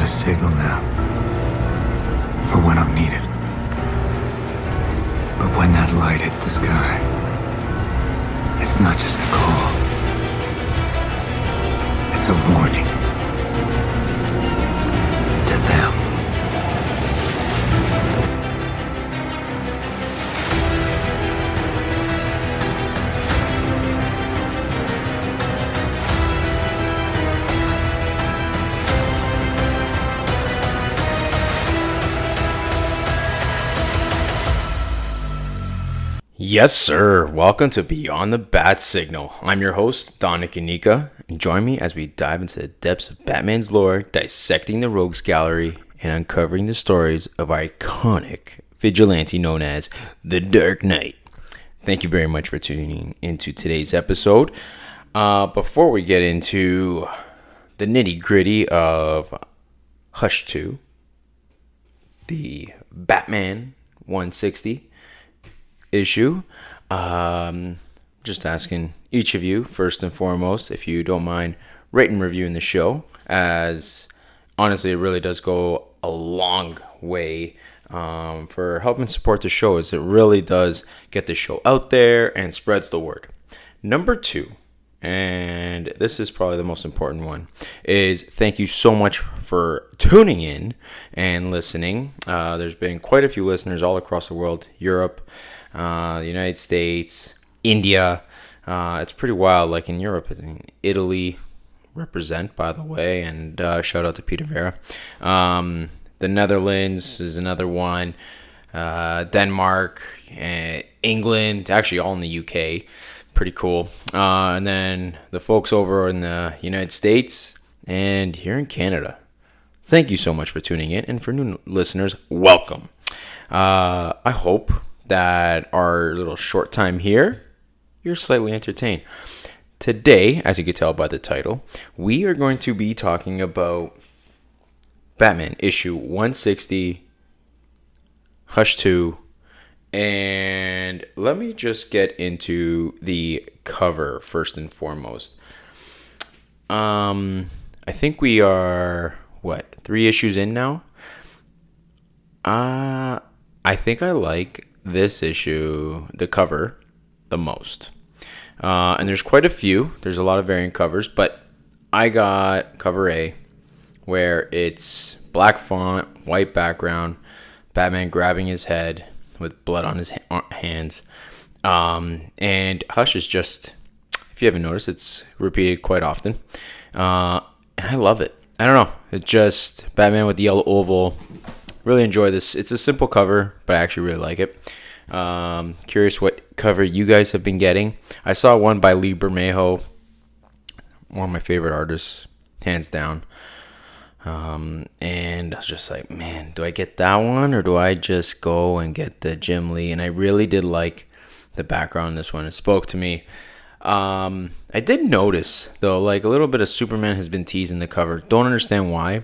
signal now for when I'm needed. But when that light hits the sky, it's not just a call. It's a warning to them. Yes, sir. Welcome to Beyond the Bat Signal. I'm your host, Don Nikanika, and join me as we dive into the depths of Batman's lore, dissecting the Rogues Gallery, and uncovering the stories of our iconic vigilante known as the Dark Knight. Thank you very much for tuning into today's episode. Before we get into the nitty-gritty of Hush 2, the Batman 160 issue, just asking each of you, first and foremost, if you don't mind rating and reviewing the show, as honestly it really does go a long way for helping support the show, as it really does get the show out there and spreads the word. Number 2, and this is probably the most important one, is thank you so much for tuning in and listening. There's been quite a few listeners all across the world, Europe, the United States, India. It's pretty wild. Like in Europe, I mean, Italy represent, by the way, and shout out to Peter Vera. The Netherlands is another one. Denmark, England, actually all in the UK. Pretty cool. And then the folks over in the United States and here in Canada. Thank you so much for tuning in, and for new listeners, welcome. I hope that our little short time here, you're slightly entertained. Today, as you can tell by the title, we are going to be talking about Batman issue 160, Hush 2, and let me just get into the cover first and foremost. I think we are, 3 issues in now? I think I like this issue, the cover, the most. And there's quite a few. There's a lot of variant covers, but I got cover A, where it's black font, white background, Batman grabbing his head with blood on his hands. And Hush is just, if you haven't noticed, it's repeated quite often. And I love it. I don't know. It's just Batman with the yellow oval. Really enjoy this. It's a simple cover, but I actually really like it. Curious what cover you guys have been getting. I saw one by Lee Bermejo, one of my favorite artists, hands down. And I was just like, man, do I get that one or do I just go and get the Jim Lee? And I really did like the background in this one. It spoke to me. I did notice, though, like a little bit of Superman has been teased in the cover. Don't understand why.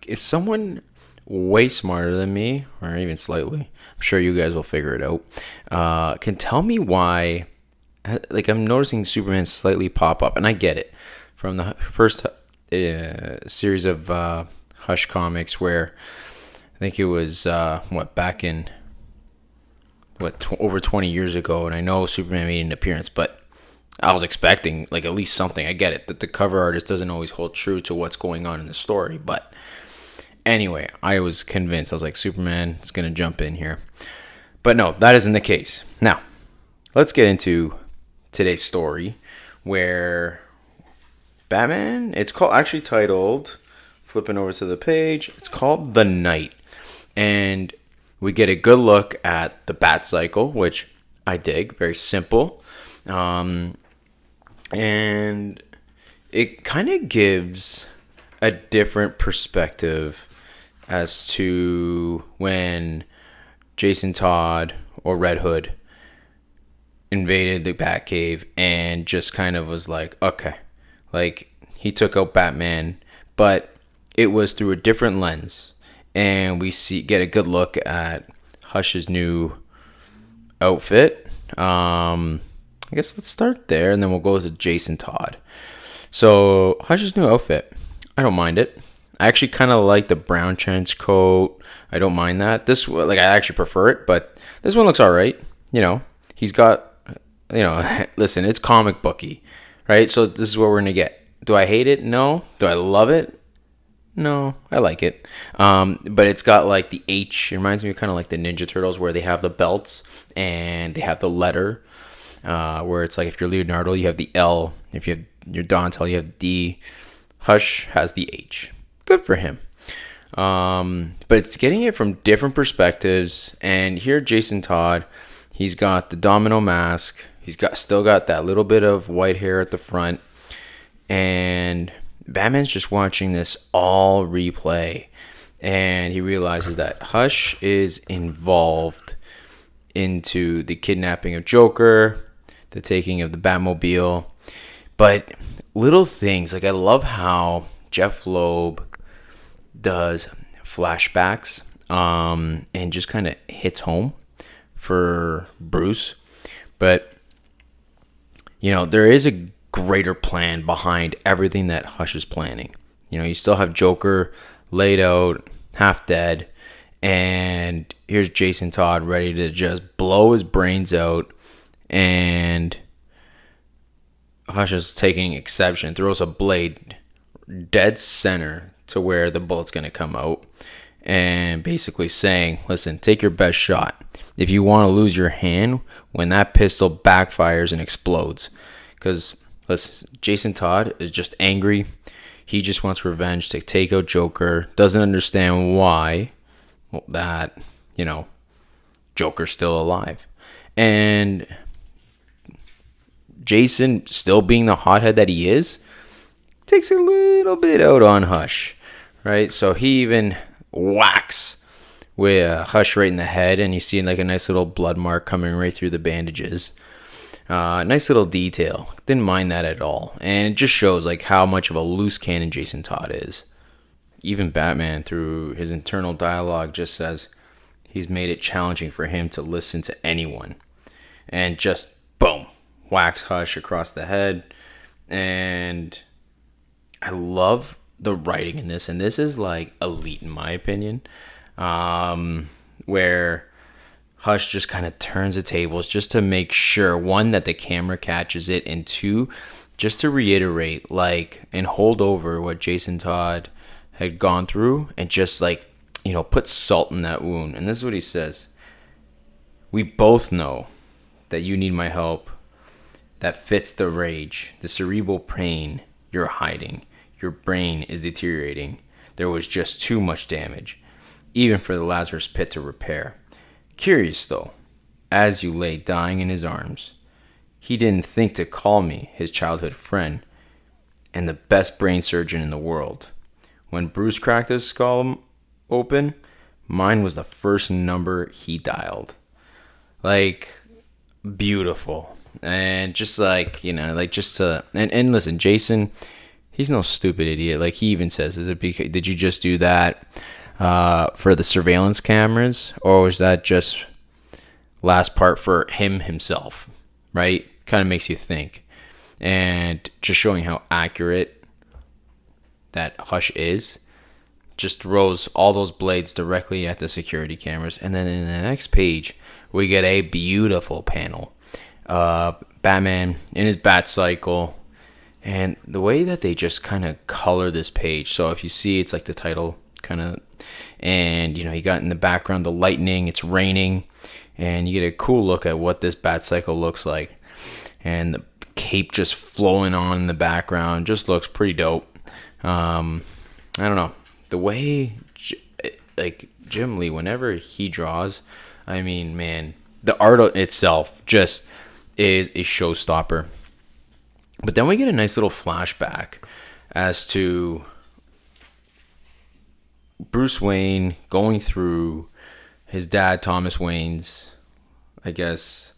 If someone way smarter than me, or even slightly, I'm sure you guys will figure it out, can tell me why, like, I'm noticing Superman slightly pop up, and I get it from the first series of Hush comics, where I think it was back in over 20 years ago, and I know Superman made an appearance, but I was expecting like at least something. I get it that the cover artist doesn't always hold true to what's going on in the story, but anyway, I was convinced. I was like, Superman is going to jump in here. But no, that isn't the case. Now, let's get into today's story, where Batman, it's actually titled, flipping over to the page, it's called The Night. And we get a good look at the Bat Cycle, which I dig. Very simple. And it kind of gives a different perspective as to when Jason Todd or Red Hood invaded the Batcave and just kind of was like, okay, like he took out Batman, but it was through a different lens, and we get a good look at Hush's new outfit. I guess let's start there, and then we'll go to Jason Todd. So Hush's new outfit, I don't mind it. I actually kind of like the brown trench coat. I don't mind that. This, like, I actually prefer it, but this one looks all right. You know, he's got, listen, it's comic booky, right? So this is what we're gonna get. Do I hate it? No. Do I love it? No, I like it. But it's got like the H. It reminds me of kind of like the Ninja Turtles, where they have the belts and they have the letter. Where it's like if you're Leonardo, you have the L. If you have your Donatello, you have D. Hush has the H. Good for him. But it's getting it from different perspectives. And here, Jason Todd, he's got the domino mask. He's still got that little bit of white hair at the front. And Batman's just watching this all replay. And he realizes that Hush is involved into the kidnapping of Joker, the taking of the Batmobile. But little things, like I love how Jeff Loeb does flashbacks and just kind of hits home for Bruce. But, there is a greater plan behind everything that Hush is planning. You still have Joker laid out, half dead, and here's Jason Todd ready to just blow his brains out, and Hush is taking exception, throws a blade dead center to where the bullet's going to come out, and basically saying, listen, take your best shot. If you want to lose your hand when that pistol backfires and explodes. Because, listen, Jason Todd is just angry. He just wants revenge to take out Joker. Doesn't understand why that, Joker's still alive. And Jason, still being the hothead that he is, takes a little bit out on Hush, right? So he even whacks with Hush right in the head, and you see like a nice little blood mark coming right through the bandages. Nice little detail. Didn't mind that at all. And it just shows like how much of a loose cannon Jason Todd is. Even Batman, through his internal dialogue, just says he's made it challenging for him to listen to anyone. And just, boom, whacks Hush across the head. And I love the writing in this. And this is like elite in my opinion. Where Hush just kind of turns the tables just to make sure, one, that the camera catches it, and two, just to reiterate, like, and hold over what Jason Todd had gone through, and just like, put salt in that wound. And this is what he says: we both know that you need my help. That fits the rage, the cerebral pain you're hiding. Your brain is deteriorating. There was just too much damage, even for the Lazarus pit to repair. Curious though, as you lay dying in his arms, he didn't think to call me his childhood friend and the best brain surgeon in the world. When Bruce cracked his skull open, mine was the first number he dialed. Like, beautiful. And just like, just to, and listen, Jason, he's no stupid idiot. Like, he even says, did you just do that for the surveillance cameras, or was that just last part for himself, right? Kind of makes you think. And just showing how accurate that Hush is, just throws all those blades directly at the security cameras. And then in the next page, we get a beautiful panel. Batman in his bat cycle, and the way that they just kind of color this page. So if you see, it's like the title kind of, and you got in the background the lightning, it's raining, and you get a cool look at what this bat cycle looks like, and the cape just flowing on in the background just looks pretty dope. I don't know, the way like Jim Lee, whenever he draws, I mean, man, the art itself just is a showstopper. But then we get a nice little flashback as to Bruce Wayne going through his dad Thomas Wayne's, I guess,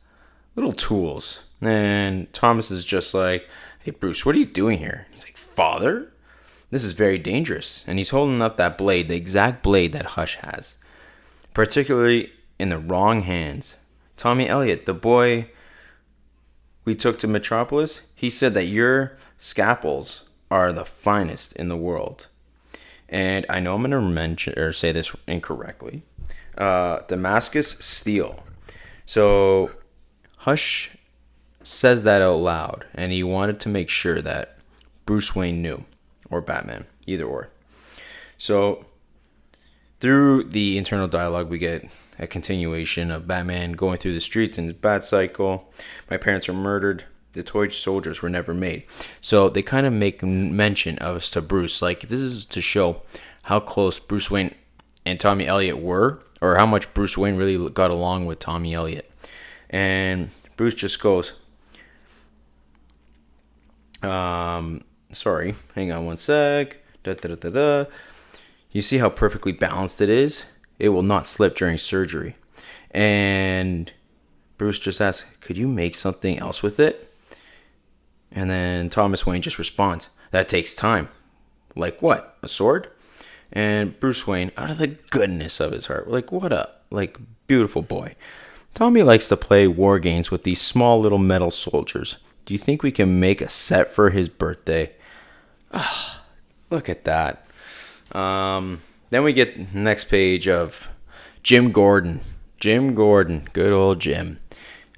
little tools. And Thomas is just like, hey Bruce, what are you doing here? He's like, Father, this is very dangerous. And he's holding up that blade, the exact blade that Hush has, particularly in the wrong hands. Tommy Elliott, the boy we took to Metropolis, he said that your scalpels are the finest in the world. And I know I'm going to mention or say this incorrectly. Damascus Steel. So Hush says that out loud, and he wanted to make sure that Bruce Wayne knew, or Batman, either or. So through the internal dialogue, we get a continuation of Batman going through the streets in his bat cycle. My parents were murdered. The toy soldiers were never made. So they kind of make mention of us to Bruce. Like, this is to show how close Bruce Wayne and Tommy Elliot were, or how much Bruce Wayne really got along with Tommy Elliot. And Bruce just goes, sorry, hang on one sec. Da, da, da, da, da. You see how perfectly balanced it is? It will not slip during surgery. And Bruce just asks, could you make something else with it? And then Thomas Wayne just responds, that takes time. Like what? A sword? And Bruce Wayne, out of the goodness of his heart, like, what a beautiful boy. Tommy likes to play war games with these small little metal soldiers. Do you think we can make a set for his birthday? Ah, look at that. Then we get next page of Jim Gordon. Jim Gordon, good old Jim.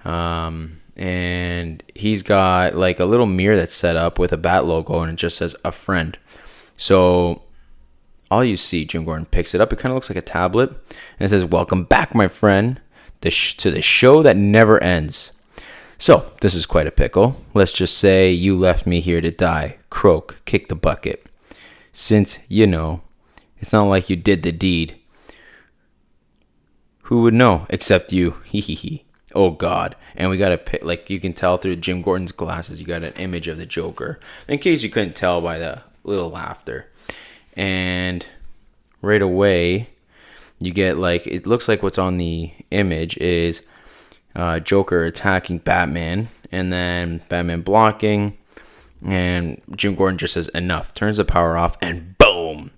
And he's got like a little mirror that's set up with a bat logo, and it just says a friend. So all you see, Jim Gordon picks it up. It kind of looks like a tablet, and it says, welcome back, my friend, to the show that never ends. So this is quite a pickle. Let's just say you left me here to die. Croak, kick the bucket. Since, it's not like you did the deed. Who would know except you? Hee hee hee. Oh God. And we got to, like, you can tell through Jim Gordon's glasses, you got an image of the Joker. In case you couldn't tell by the little laughter. And right away, you get, like, it looks like what's on the image is Joker attacking Batman, and then Batman blocking, and Jim Gordon just says enough, turns the power off, and boom,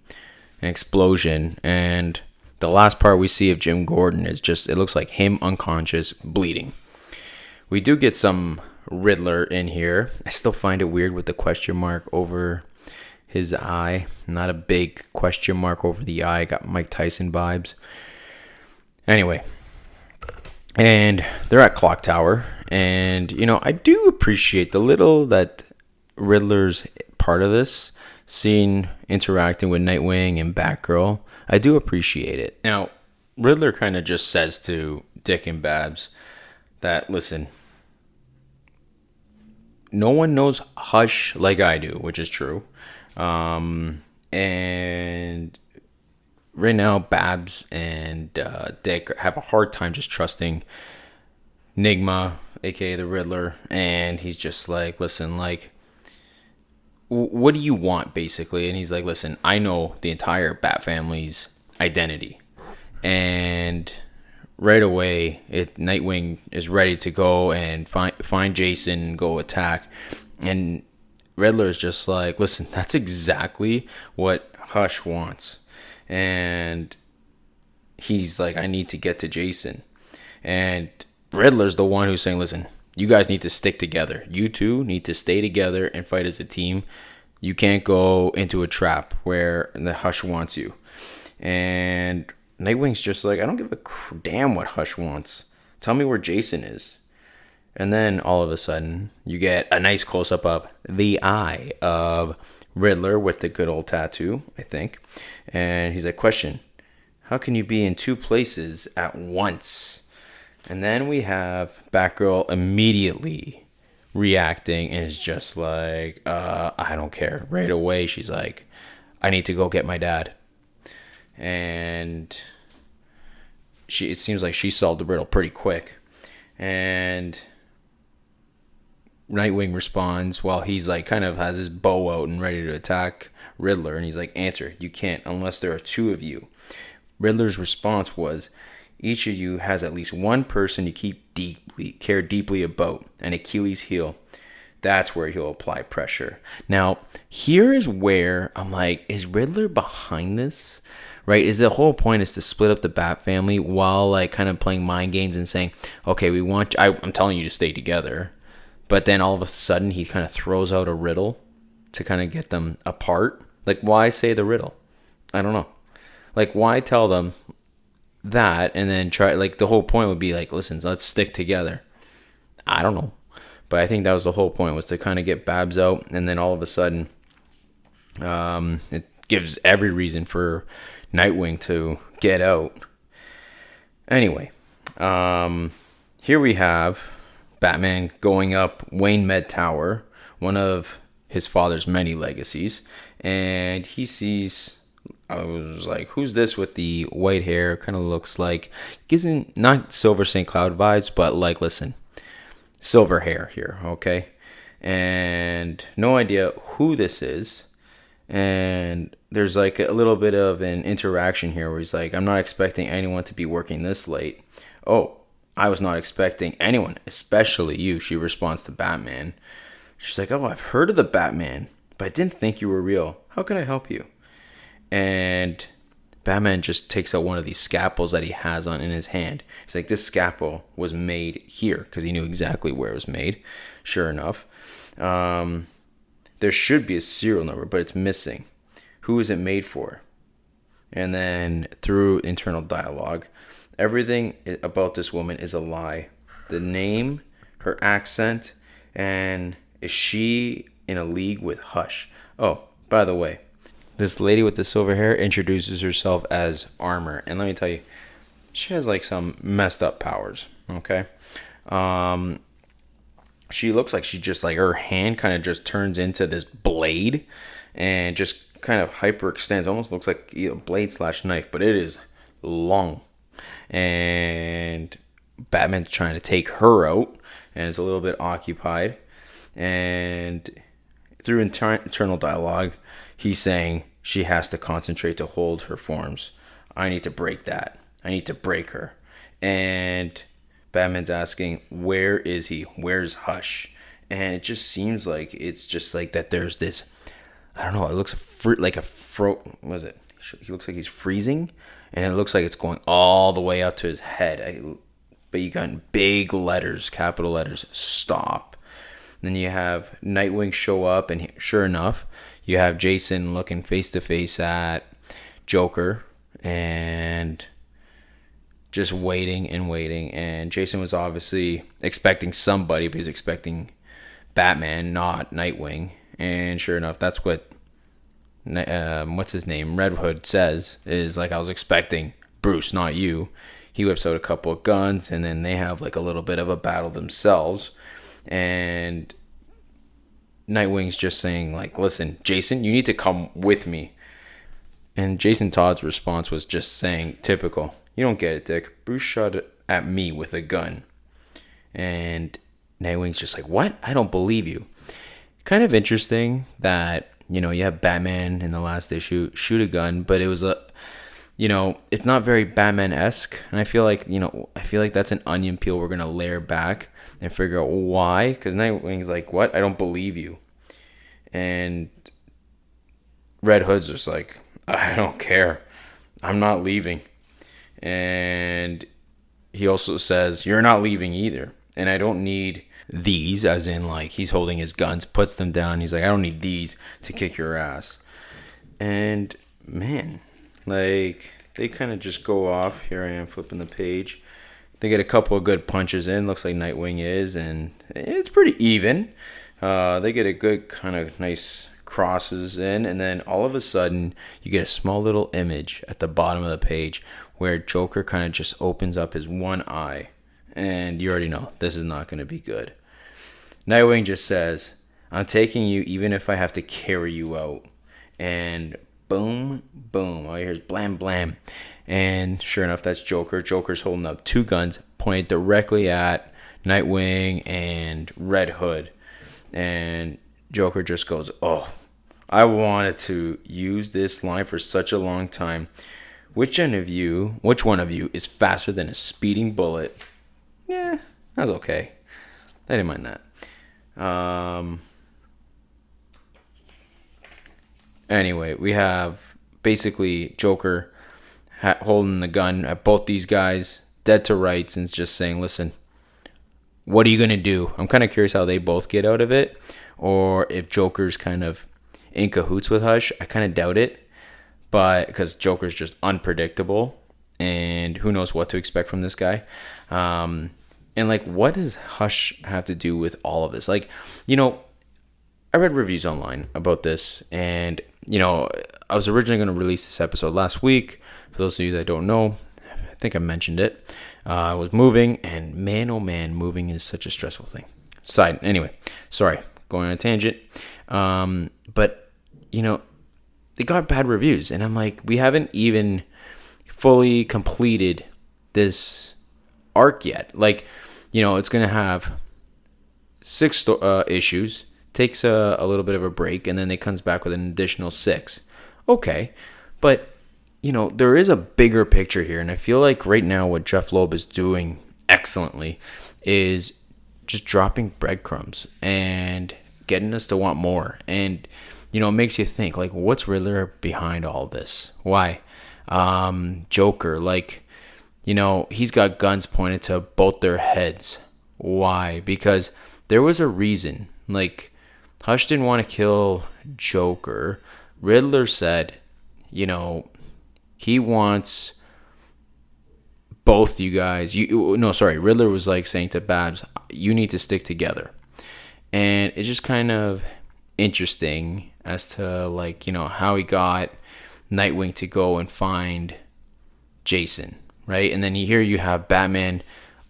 an explosion. And the last part we see of Jim Gordon is just, it looks like him unconscious, bleeding. We do get some Riddler in here. I still find it weird with the question mark over his eye. Not a big question mark over the eye. Got Mike Tyson vibes. Anyway, and they're at Clock Tower, and I do appreciate the little that Riddler's part of this scene, interacting with Nightwing and Batgirl. I do appreciate it. Now, Riddler kind of just says to Dick and Babs that, listen, no one knows Hush like I do, which is true. And right now, Babs and Dick have a hard time just trusting Nigma, aka the Riddler, and he's just like, listen, like, what do you want, basically? And he's like, listen, I know the entire Bat family's identity. And right away, Nightwing is ready to go and find Jason and go attack. And Riddler is just like, listen, that's exactly what Hush wants. And he's like, I need to get to Jason. And Riddler's the one who's saying, listen, you guys need to stick together. You two need to stay together and fight as a team. You can't go into a trap where the Hush wants you. And Nightwing's just like, I don't give a damn what Hush wants. Tell me where Jason is. And then all of a sudden, you get a nice close-up of the eye of Riddler with the good old tattoo, I think. And he's like, question, how can you be in two places at once? And then we have Batgirl immediately reacting and is just like, I don't care. Right away, she's like, I need to go get my dad. And it seems like she solved the riddle pretty quick. And Nightwing responds while he's like kind of has his bow out and ready to attack Riddler. And he's like, answer, you can't unless there are two of you. Riddler's response was, each of you has at least one person you care deeply about, an Achilles heel. That's where he'll apply pressure. Now, here is where I'm like, is Riddler behind this? Right? Is the whole point is to split up the Bat family while like kind of playing mind games and saying, okay, I'm telling you to stay together. But then all of a sudden he kind of throws out a riddle to kind of get them apart. Like, why say the riddle? I don't know. Like, why tell them that and then try, like, the whole point would be like, listen, let's stick together. I don't know. But I think that was the whole point, was to kind of get Babs out, and then all of a sudden, it gives every reason for Nightwing to get out. Anyway, here we have Batman going up Wayne Med Tower, one of his father's many legacies, and he sees, I was like, who's this with the white hair? Kind of looks like, isn't not Silver St. Cloud vibes, but like, listen, silver hair here, okay? And no idea who this is. And there's like a little bit of an interaction here where he's like, I'm not expecting anyone to be working this late. Oh, I was not expecting anyone, especially you, she responds to Batman. She's like, oh, I've heard of the Batman, but I didn't think you were real. How can I help you? And Batman just takes out one of these scalpels that he has on in his hand. He's like, this scalpel was made here, because he knew exactly where it was made. Sure enough. There should be a serial number, but it's missing. Who is it made for? And then through internal dialogue, everything about this woman is a lie. The name, her accent, and is she in a league with Hush? Oh, by the way, this lady with the silver hair introduces herself as Armor. And let me tell you, she has like some messed up powers, okay? She looks like she just, like, her hand kind of just turns into this blade and just kind of hyperextends. Almost looks like a blade / knife, but it is long. And Batman's trying to take her out and is a little bit occupied. And through internal dialogue, he's saying she has to concentrate to hold her forms. I need to break that. I need to break her. And Batman's asking, where is he? Where's Hush? And it just seems like it's just like that there's this, I don't know, it looks like what is it? He looks like he's freezing, and it looks like it's going all the way up to his head. But you got big letters, capital letters, stop. Then you have Nightwing show up, and sure enough, you have Jason looking face to face at Joker, and just waiting and waiting. And Jason was obviously expecting somebody, but he was expecting Batman, not Nightwing. And sure enough, that's what what's his name, Red Hood, says, is like, I was expecting Bruce, not you. He whips out a couple of guns, and then they have like a little bit of a battle themselves. And Nightwing's just saying, like, listen, Jason, you need to come with me. And Jason Todd's response was just saying, typical, you don't get it, Dick. Bruce shot at me with a gun. And Nightwing's just like, what? I don't believe you. Kind of interesting that, you know, you have Batman in the last issue shoot a gun, but it was it's not very Batman-esque. And I feel like that's an onion peel we're going to layer back and figure out why. Because Nightwing's like, what? I don't believe you. And Red Hood's just like, I don't care. I'm not leaving. And he also says, you're not leaving either. And I don't need these, as in, like, he's holding his guns, puts them down. He's like, I don't need these to kick your ass. And, man, like, they kind of just go off. Here I am flipping the page. They get a couple of good punches in. Looks like Nightwing is. And it's pretty even. They get a good kind of nice crosses in. And then all of a sudden, you get a small little image at the bottom of the page where Joker kind of just opens up his one eye. And you already know, this is not going to be good. Nightwing just says, I'm taking you even if I have to carry you out. And boom, boom. All you hear is blam, blam. And sure enough, that's Joker. Joker's holding up two guns pointed directly at Nightwing and Red Hood. And Joker just goes, oh, I wanted to use this line for such a long time. Which one of you is faster than a speeding bullet? Yeah, that's okay. I didn't mind that. Anyway, we have basically Joker holding the gun at both these guys, dead to rights, and just saying, listen, what are you going to do? I'm kind of curious how they both get out of it, or if Joker's kind of in cahoots with Hush. I kind of doubt it. but because Joker's just unpredictable, and who knows what to expect from this guy. And like, what does Hush have to do with all of this? Like, I read reviews online about this, and I was originally going to release this episode last week. For those of you that don't know, I think I mentioned it. I was moving, and man, oh man, moving is such a stressful thing. Anyway, sorry, going on a tangent. But they got bad reviews, and I'm like, we haven't even fully completed this arc yet. Like, it's gonna have 6 issues, takes a little bit of a break, and then it comes back with an additional 6. Okay, but there is a bigger picture here, and I feel like right now what Jeff Loeb is doing excellently is just dropping breadcrumbs and getting us to want more. And it makes you think, like, what's Riddler behind all this? Why? Joker, like, he's got guns pointed to both their heads. Why? Because there was a reason. Like, Hush didn't want to kill Joker. Riddler said, he wants both you guys. Riddler was like saying to Babs, you need to stick together. And it's just kind of interesting as to, like, how he got Nightwing to go and find Jason, right? And then here you have Batman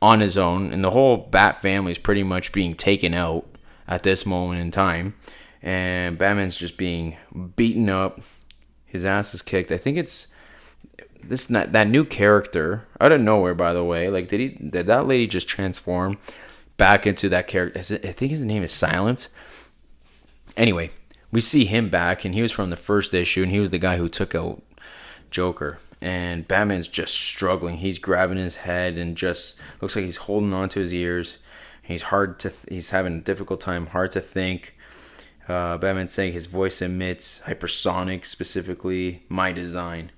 on his own, and the whole Bat family is pretty much being taken out at this moment in time, and Batman's just being beaten up, his ass is kicked. I think it's that new character out of nowhere, by the way. Like, did that lady just transform back into that character? I think his name is Silence. Anyway, we see him back, and he was from the first issue, and he was the guy who took out Joker. And Batman's just struggling. He's grabbing his head and just looks like he's holding on to his ears. He's having a difficult time, hard to think. Batman's saying his voice emits hypersonic, specifically my design.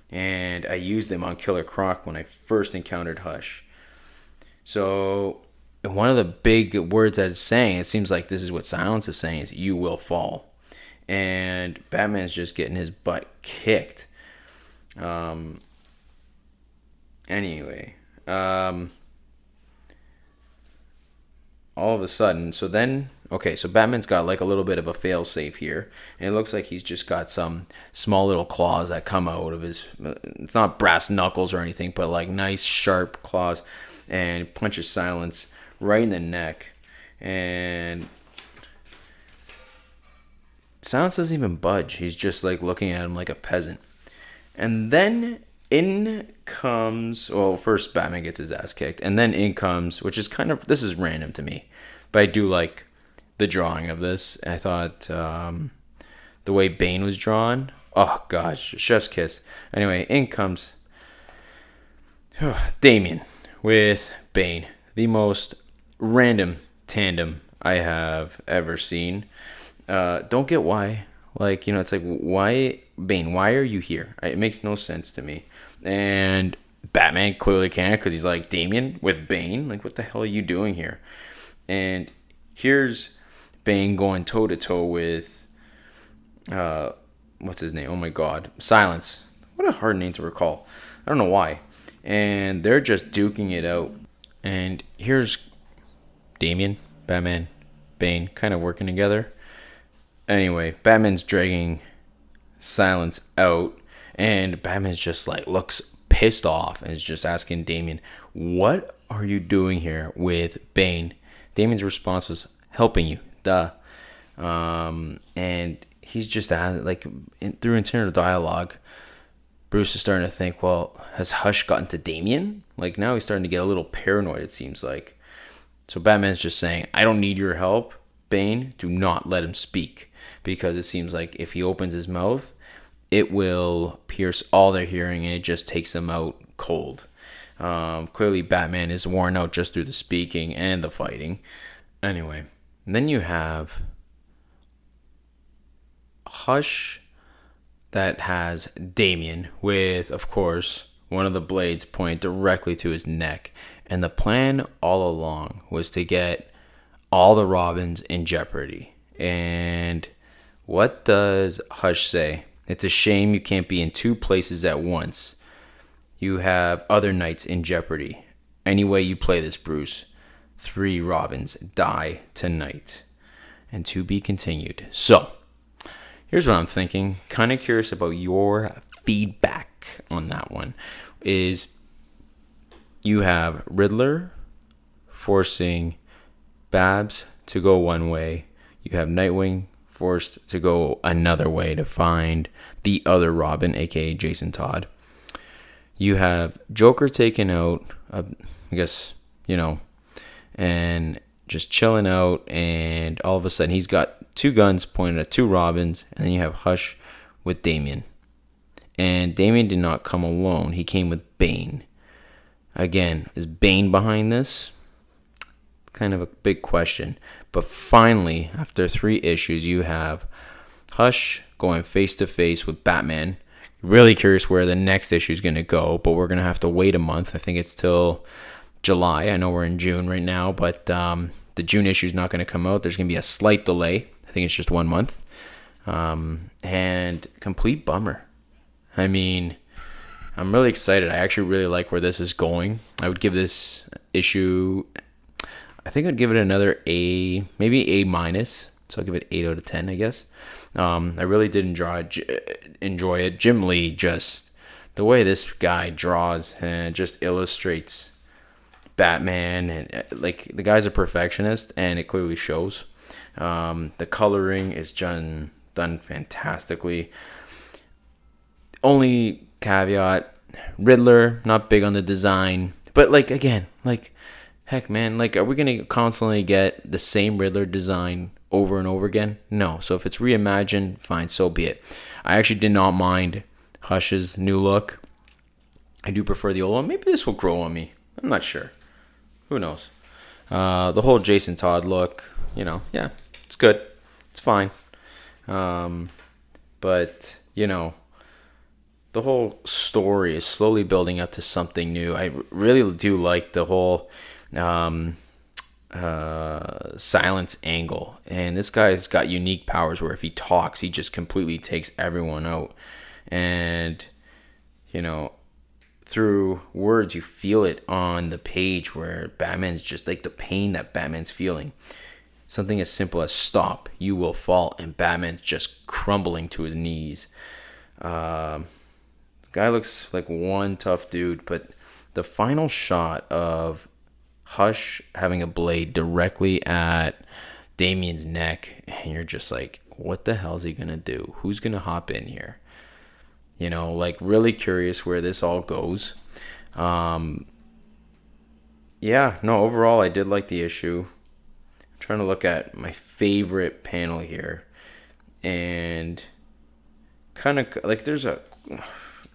And I used them on Killer Croc when I first encountered Hush. So one of the big words that it's saying, it seems like this is what Silence is saying, is you will fall. And Batman's just getting his butt kicked. Anyway, all of a sudden, so Batman's got like a little bit of a fail-safe here, and it looks like he's just got some small little claws that come out of his, it's not brass knuckles or anything, but like nice sharp claws, and punches Silence right in the neck, and Silence doesn't even budge. He's just like looking at him like a peasant. And then in comes, first Batman gets his ass kicked, and then in comes, which is this is random to me, but I do like the drawing of this. I thought the way Bane was drawn, oh gosh, chef's kiss. Anyway, in comes Damian with Bane, the most random tandem I have ever seen. Don't get why. Like, it's like, why, Bane, why are you here? It makes no sense to me. And Batman clearly can't, because he's like, Damian with Bane? Like, what the hell are you doing here? And here's Bane going toe-to-toe with, what's his name? Oh my god. Silence. What a hard name to recall. I don't know why. And they're just duking it out. And here's Damian, Batman, Bane kind of working together. Anyway, Batman's dragging Silence out, and Batman's just like looks pissed off and is just asking Damian, what are you doing here with Bane? Damian's response was, helping you, duh. And he's just through internal dialogue, Bruce is starting to think, well, has Hush gotten to Damian? Like, now he's starting to get a little paranoid, it seems like. So Batman's just saying, I don't need your help. Bane, do not let him speak. Because it seems like if he opens his mouth, it will pierce all their hearing, and it just takes them out cold. Clearly, Batman is worn out just through the speaking and the fighting. Anyway, and then you have Hush that has Damian with, of course, one of the blades pointed directly to his neck. And the plan all along was to get all the Robins in jeopardy. And what does Hush say? It's a shame you can't be in two places at once. You have other knights in jeopardy. Any way you play this, Bruce, 3 Robins die tonight. And to be continued. So, here's what I'm thinking. Kind of curious about your feedback on that one. Is you have Riddler forcing Babs to go one way. You have Nightwing forced to go another way to find the other Robin, aka Jason Todd. You have Joker taken out, I guess, and just chilling out, and all of a sudden he's got 2 guns pointed at 2 Robins, and then you have Hush with Damian. And Damian did not come alone. He came with Bane. Again, is Bane behind this? Kind of a big question. But finally, after 3 issues, you have Hush going face to face with Batman. Really curious where the next issue is going to go, but we're going to have to wait a month. I think it's till July. I know we're in June right now, but the June issue is not going to come out. There's going to be a slight delay. I think it's just 1 month. And complete bummer. I mean, I'm really excited. I actually really like where this is going. I would give this issue, I think I'd give it another A, maybe A minus. So I'll give it 8 out of 10, I guess. I really did enjoy it. Jim Lee, just the way this guy draws and just illustrates Batman, and like the guy's a perfectionist, and it clearly shows. The coloring is done fantastically. Only caveat, Riddler, not big on the design, but heck man, are we gonna constantly get the same Riddler design over and over again? No. So if it's reimagined, fine, so be it. I actually did not mind Hush's new look. I do prefer the old one. Maybe this will grow on me. I'm not sure. Who knows? The whole Jason Todd look, yeah, it's good. It's fine. But, the whole story is slowly building up to something new. I really do like the whole silence angle. And this guy's got unique powers where if he talks, he just completely takes everyone out. And, through words, you feel it on the page where Batman's just like the pain that Batman's feeling. Something as simple as stop, you will fall, and Batman's just crumbling to his knees. The guy looks like one tough dude, but the final shot of Hush having a blade directly at Damian's neck, and you're just like, what the hell is he gonna do? Who's gonna hop in here? Really curious where this all goes. Overall I did like the issue. I'm trying to look at my favorite panel here, and kind of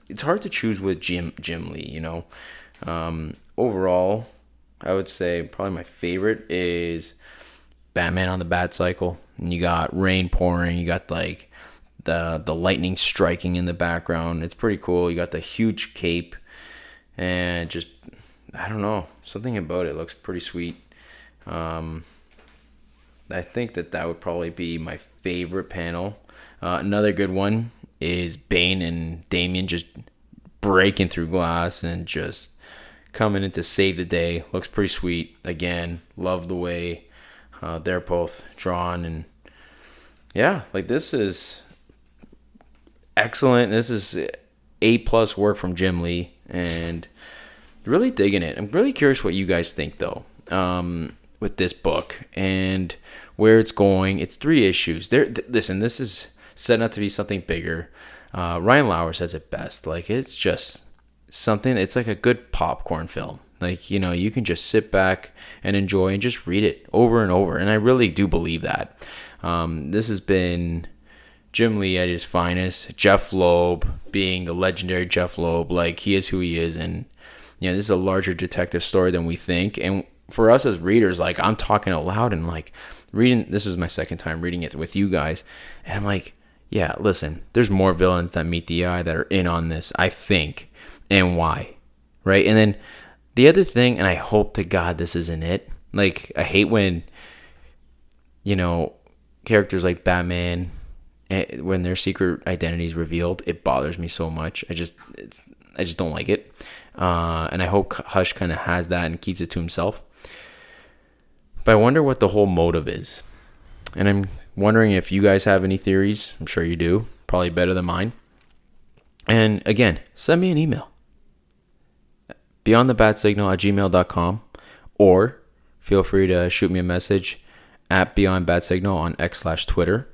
it's hard to choose with Jim Lee. Overall, I would say probably my favorite is Batman on the Bat-Cycle, and you got rain pouring, you got the lightning striking in the background. It's pretty cool. You got the huge cape, and just, I don't know, something about it looks pretty sweet. I think that would probably be my favorite panel. Another good one is Bane and Damian just breaking through glass and just coming in to save the day. Looks pretty sweet. Again, love the way they're both drawn, and this is excellent. This is A+ work from Jim Lee, and really digging it. I'm really curious what you guys think though, with this book and where it's going. It's 3 issues. Listen, this is set up to be something bigger. Ryan Lauer says it best. It's just something. It's like a good popcorn film. You can just sit back and enjoy and just read it over and over. And I really do believe that. This has been Jim Lee at his finest. Jeff Loeb being the legendary Jeff Loeb. He is who he is. And, this is a larger detective story than we think. And for us as readers, I'm talking out loud and reading. This is my second time reading it with you guys. And I'm like, yeah, listen, there's more villains that meet the eye that are in on this, I think. And why? Right? And then the other thing, and I hope to God this isn't it. I hate when, characters like Batman when their secret identity is revealed, it bothers me so much. I just don't like it. And I hope Hush kind of has that and keeps it to himself. But I wonder what the whole motive is. And I'm wondering if you guys have any theories. I'm sure you do. Probably better than mine. And again, send me an email. beyondthebatsignal@gmail.com, or feel free to shoot me a message at beyondbadsignal on X/Twitter.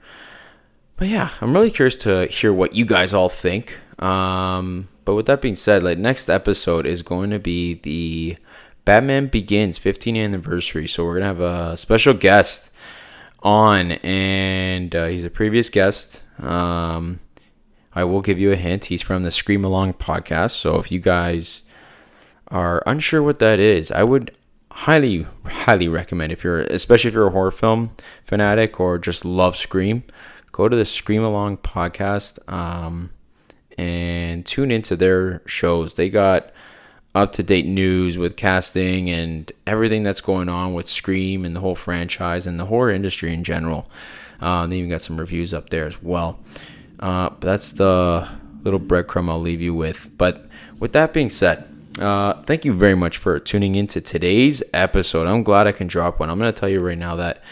But yeah, I'm really curious to hear what you guys all think. But with that being said, like, next episode is going to be the Batman Begins 15th anniversary. So we're gonna have a special guest on, and he's a previous guest. I will give you a hint. He's from the Scream Along podcast. So if you guys are unsure what that is, I would highly recommend, especially if you're a horror film fanatic or just love Scream, go to the Scream Along podcast and tune into their shows. They got up-to-date news with casting and everything that's going on with Scream and the whole franchise and the horror industry in general. They even got some reviews up there as well. But that's the little breadcrumb I'll leave you with. But with that being said, thank you very much for tuning into today's episode. I'm glad I can drop one. I'm going to tell you right now that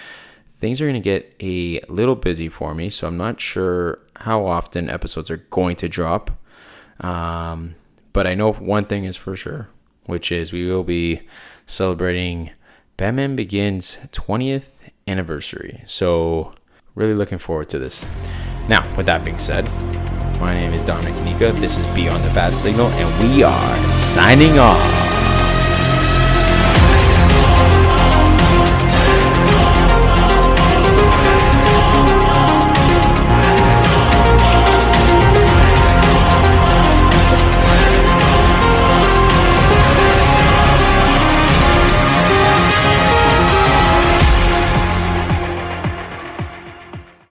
things are going to get a little busy for me, so I'm not sure how often episodes are going to drop. But I know one thing is for sure, which is we will be celebrating Batman Begins 20th anniversary. So really looking forward to this. Now, with that being said, my name is Dominic Nika. This is Beyond the Bad Signal, and we are signing off.